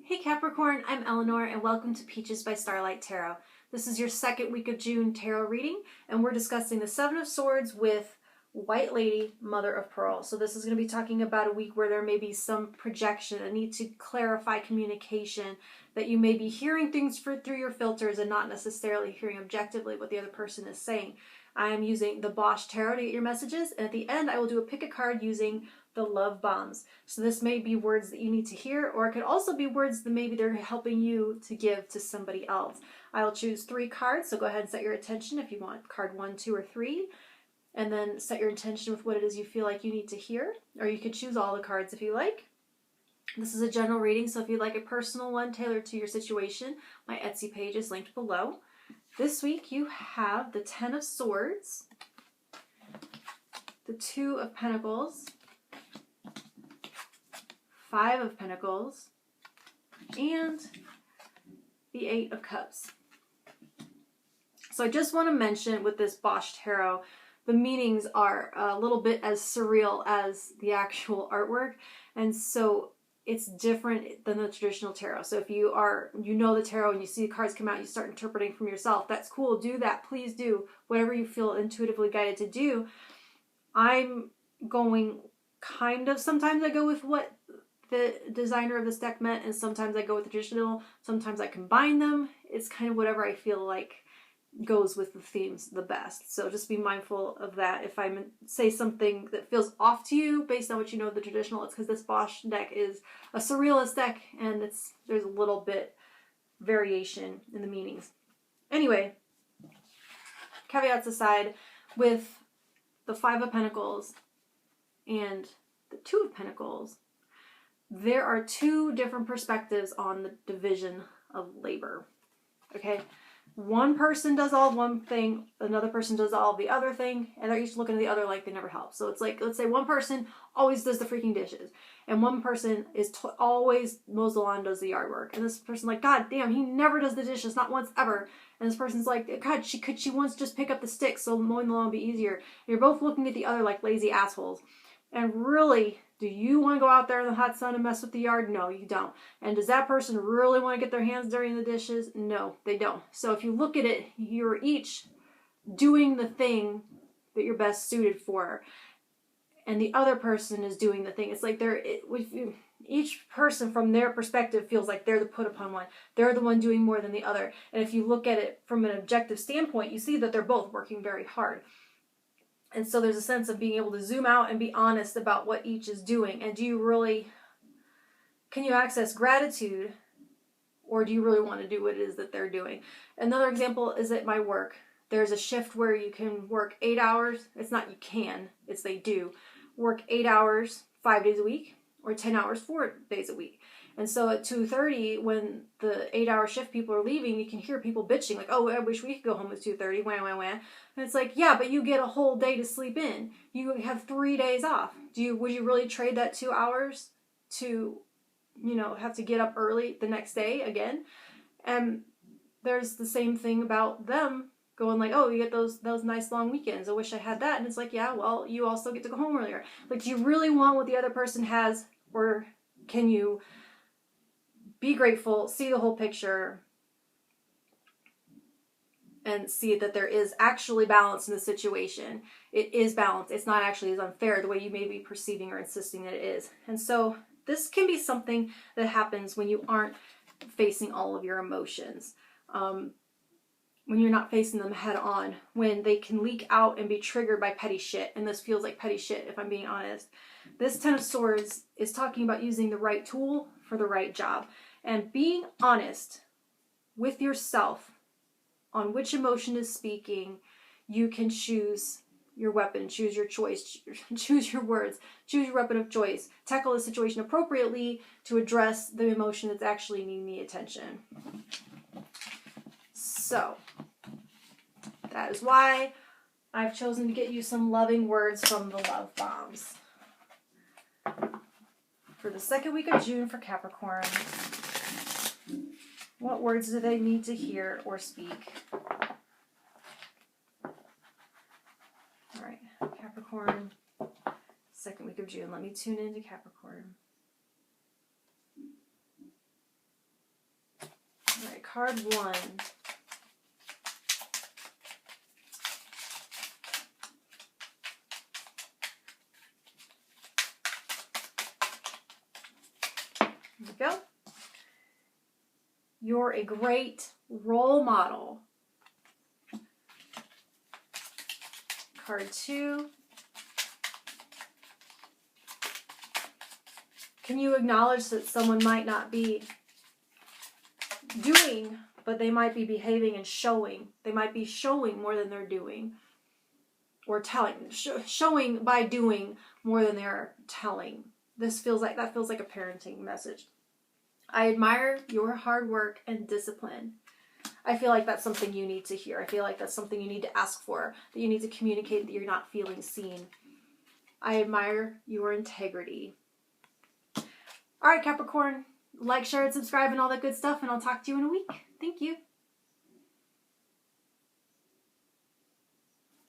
Hey Capricorn, I'm Eleanor and welcome to Peaches by Starlight Tarot. This is your second week of June tarot reading and we're discussing the Seven of Swords with White Lady, Mother of Pearl. So this is going to be talking about a week where there may be some projection, a need to clarify communication, that you may be hearing things through your filters and not necessarily hearing objectively what the other person is saying. I am using the Bosch Tarot to get your messages, and at the end I will do a pick a card using the love bombs. So this may be words that you need to hear, or it could also be words that maybe they're helping you to give to somebody else. I'll choose 3 cards, so go ahead and set your attention if you want card 1, 2, or 3, and then set your intention with what it is you feel like you need to hear, or you could choose all the cards if you like. This is a general reading, so if you'd like a personal one tailored to your situation, my Etsy page is linked below. This week you have the 10 of Swords, the 2 of Pentacles, 5 of Pentacles, and the 8 of Cups. So I just want to mention with this Bosch Tarot, the meanings are a little bit as surreal as the actual artwork, and so it's different than the traditional tarot. So if you know the tarot and you see the cards come out, you start interpreting from yourself, that's cool, do that, please do, whatever you feel intuitively guided to do. I'm going kind of, sometimes I go with what the designer of this deck meant, and sometimes I go with the traditional, sometimes I combine them. It's kind of whatever I feel like goes with the themes the best. So just be mindful of that. If I say something that feels off to you based on what you know of the traditional, it's because this Bosch deck is a surrealist deck and there's a little bit variation in the meanings. Anyway, caveats aside, with the 5 of Pentacles and the 2 of Pentacles, there are 2 different perspectives on the division of labor. Okay? One person does all one thing, another person does all the other thing, and they're each looking at the other like they never help. So it's like, let's say one person always does the freaking dishes, and one person is always mows the lawn and does the yard work. And this person's like, God damn, he never does the dishes, not once ever. And this person's like, God, she once just pick up the sticks so mowing the lawn would be easier. And you're both looking at the other like lazy assholes. And really, do you want to go out there in the hot sun and mess with the yard? No, you don't. And does that person really want to get their hands dirty in the dishes? No, they don't. So if you look at it, you're each doing the thing that you're best suited for, and the other person is doing the thing. It's like each person from their perspective feels like they're the put upon one. They're the one doing more than the other. And if you look at it from an objective standpoint, you see that they're both working very hard. And so there's a sense of being able to zoom out and be honest about what each is doing. And can you access gratitude, or do you really want to do what it is that they're doing? Another example is at my work. There's a shift where you can work 8 hours. It's not you can, it's they do. Work 8 hours 5 days a week, or 10 hours 4 days a week. And so at 2:30, when the 8-hour shift people are leaving, you can hear people bitching like, oh, I wish we could go home at 2:30, wah, wah, wah. And it's like, yeah, but you get a whole day to sleep in. You have 3 days off. Would you really trade that 2 hours to, have to get up early the next day again? And there's the same thing about them going like, oh, you get those nice long weekends. I wish I had that. And it's like, yeah, well, you also get to go home earlier. Like, do you really want what the other person has, or can you be grateful, see the whole picture, and see that there is actually balance in the situation? It is balance. It's not actually as unfair the way you may be perceiving or insisting that it is. And so this can be something that happens when you aren't facing all of your emotions. When you're not facing them head on, when they can leak out and be triggered by petty shit. And this feels like petty shit, if I'm being honest. This 10 of Swords is talking about using the right tool for the right job. And being honest with yourself on which emotion is speaking. You can choose your weapon, choose your choice, choose your words, choose your weapon of choice. Tackle the situation appropriately to address the emotion that's actually needing the attention. So, that is why I've chosen to get you some loving words from the love bombs. For the second week of June for Capricorn, what words do they need to hear or speak? All right, Capricorn, second week of June. Let me tune into Capricorn. card 1. There we go. You're a great role model. Card 2. Can you acknowledge that someone might not be doing, but they might be behaving and showing. They might be showing more than they're doing. Or telling, showing by doing more than they're telling. That feels like a parenting message. I admire your hard work and discipline. I feel like that's something you need to hear. I feel like that's something you need to ask for, that you need to communicate that you're not feeling seen. I admire your integrity. All right, Capricorn, like, share, and subscribe and all that good stuff, and I'll talk to you in a week. Thank you.